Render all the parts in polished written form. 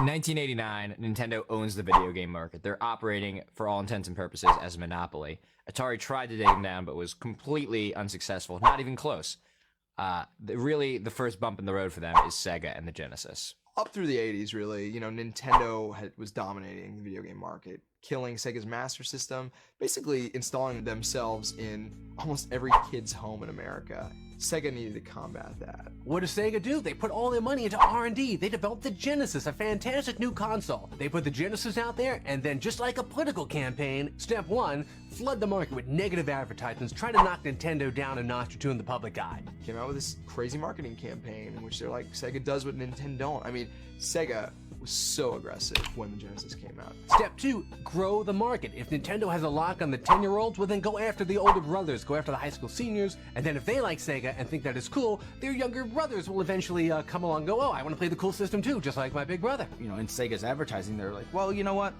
In 1989, Nintendo owns the video game market. They're operating, for all intents and purposes, as a monopoly. Atari tried to take them down, but was completely unsuccessful. Not even close. Really, the first bump in the road for them is Sega and the Genesis. Up through the 80s, really, Nintendo was dominating the video game market, killing Sega's Master System, basically installing themselves in almost every kid's home in America. Sega needed to combat that. What does Sega do? They put all their money into R&D. They developed the Genesis, a fantastic new console. They put the Genesis out there, and then just like a political campaign, step one, flood the market with negative advertisements, try to knock Nintendo down a notch or two in the public eye. Came out with this crazy marketing campaign in which they're like, Sega does what Nintendo don't. I mean, Sega was so aggressive when the Genesis came out. Step two, grow the market. If Nintendo has a lock on the 10-year-olds, well then go after the older brothers, go after the high school seniors, and then if they like Sega and think that is cool, their younger brothers will eventually come along and go, oh, I want to play the cool system too, just like my big brother. In Sega's advertising, they're like, well, you know what?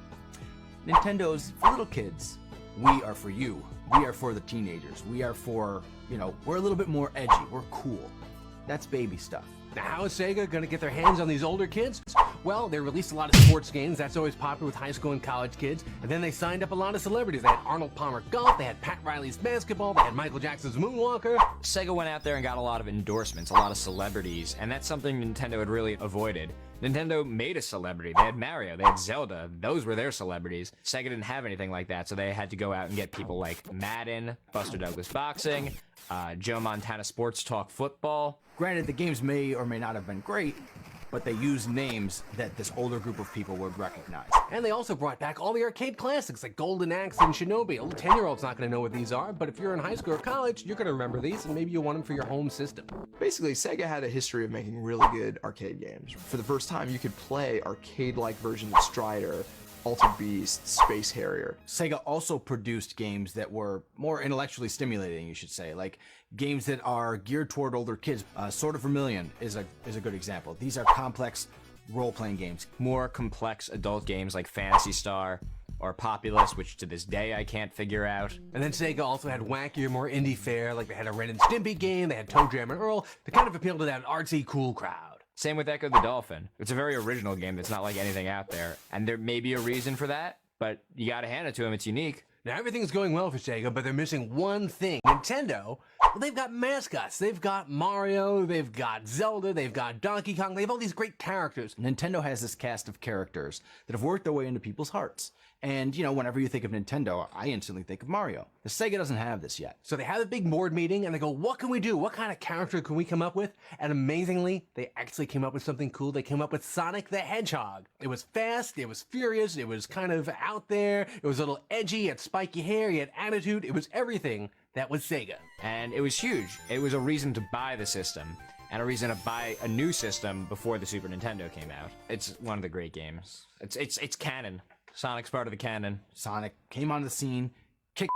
Nintendo's for little kids. We are for you. We are for the teenagers. We are for, we're a little bit more edgy. We're cool. That's baby stuff. Now, how is Sega going to get their hands on these older kids? Well, they released a lot of sports games. That's always popular with high school and college kids. And then they signed up a lot of celebrities. They had Arnold Palmer golf, they had Pat Riley's basketball, they had Michael Jackson's Moonwalker. Sega went out there and got a lot of endorsements, a lot of celebrities, and that's something Nintendo had really avoided. Nintendo made a celebrity. They had Mario, they had Zelda. Those were their celebrities. Sega didn't have anything like that, so they had to go out and get people like Madden, Buster Douglas Boxing, Joe Montana Sports Talk Football. Granted, the games may or may not have been great, but they used names that this older group of people would recognize. And they also brought back all the arcade classics like Golden Axe and Shinobi. A little 10-year-old's not going to know what these are, but if you're in high school or college, you're going to remember these, and maybe you'll want them for your home system. Basically, Sega had a history of making really good arcade games. For the first time, you could play arcade-like versions of Strider, Altered Beast, Space Harrier. Sega also produced games that were more intellectually stimulating, you should say, like games that are geared toward older kids. Sword of Vermilion is a good example. These are complex role-playing games. More complex adult games like Phantasy Star or Populous, which to this day I can't figure out. And then Sega also had wackier, more indie fare, like they had a Ren and Stimpy game, they had Toe Jam and Earl, to kind of appeal to that artsy, cool crowd. Same with Echo the Dolphin. It's a very original game that's not like anything out there, and there may be a reason for that, but you gotta hand it to them, it's unique. Now everything's going well for Sega, but they're missing one thing. Nintendo, well, they've got mascots. They've got Mario, they've got Zelda, they've got Donkey Kong, they have all these great characters. Nintendo has this cast of characters that have worked their way into people's hearts. And, whenever you think of Nintendo, I instantly think of Mario. The Sega doesn't have this yet. So they have a big board meeting and they go, what can we do? What kind of character can we come up with? And amazingly, they actually came up with something cool. They came up with Sonic the Hedgehog. It was fast, it was furious, it was kind of out there, it was a little edgy, it had spiky hair, he had attitude, it was everything that was Sega. And it was huge. It was a reason to buy the system, and a reason to buy a new system before the Super Nintendo came out. It's one of the great games. It's canon. Sonic's part of the canon. Sonic came on the scene, kicked,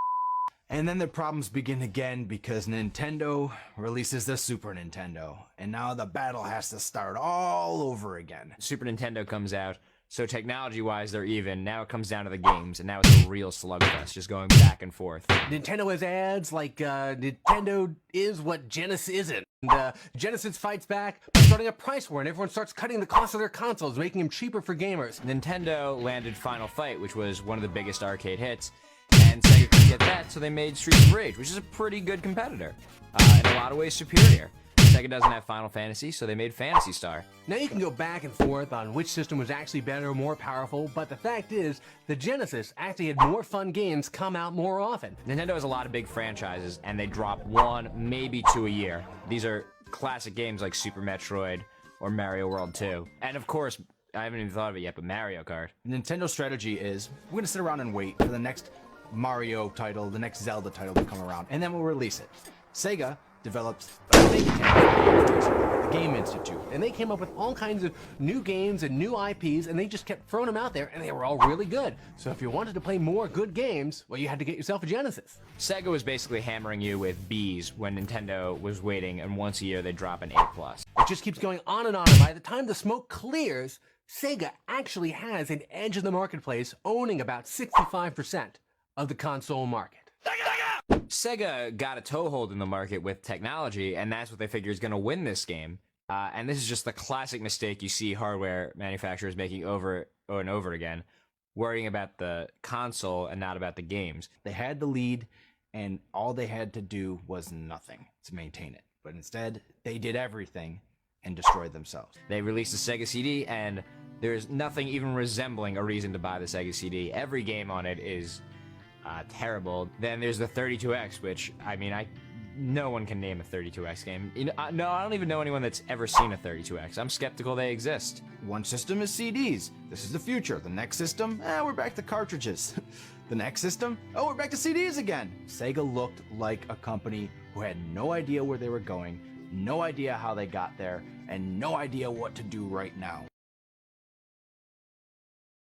and then the problems begin again because Nintendo releases the Super Nintendo, and now the battle has to start all over again. Super Nintendo comes out, so technology-wise they're even. Now it comes down to the games, and now it's a real slugfest, just going back and forth. Nintendo has ads like Nintendo is what Genesis isn't. And Genesis fights back by starting a price war, and everyone starts cutting the cost of their consoles, making them cheaper for gamers. Nintendo landed Final Fight, which was one of the biggest arcade hits, and Sega couldn't get that, so they made Streets of Rage, which is a pretty good competitor. In a lot of ways superior. Sega doesn't have Final Fantasy, so they made Phantasy Star. Now you can go back and forth on which system was actually better or more powerful, but the fact is, the Genesis actually had more fun games come out more often. Nintendo has a lot of big franchises, and they drop one, maybe two a year. These are classic games like Super Metroid or Mario World 2. And of course, I haven't even thought of it yet, but Mario Kart. Nintendo's strategy is, we're gonna sit around and wait for the next Mario title, the next Zelda title to come around, and then we'll release it. Sega developed a think tank, the Game Institute. And they came up with all kinds of new games and new IPs, and they just kept throwing them out there, and they were all really good. So if you wanted to play more good games, well, you had to get yourself a Genesis. Sega was basically hammering you with Bs when Nintendo was waiting, and once a year they'd drop an A+. It just keeps going on, and by the time the smoke clears, Sega actually has an edge in the marketplace, owning about 65% of the console market. Sega got a toehold in the market with technology, and that's what they figure is going to win this game. And this is just the classic mistake you see hardware manufacturers making over and over again, worrying about the console and not about the games. They had the lead, and all they had to do was nothing to maintain it. But instead, they did everything and destroyed themselves. They released the Sega CD, and there's nothing even resembling a reason to buy the Sega CD. Every game on it is terrible. Then there's the 32X, which, I mean, no one can name a 32X game. No, I don't even know anyone that's ever seen a 32X. I'm skeptical they exist. One system is CDs. This is the future. The next system, we're back to cartridges. The next system, we're back to CDs again. Sega looked like a company who had no idea where they were going, no idea how they got there, and no idea what to do right now.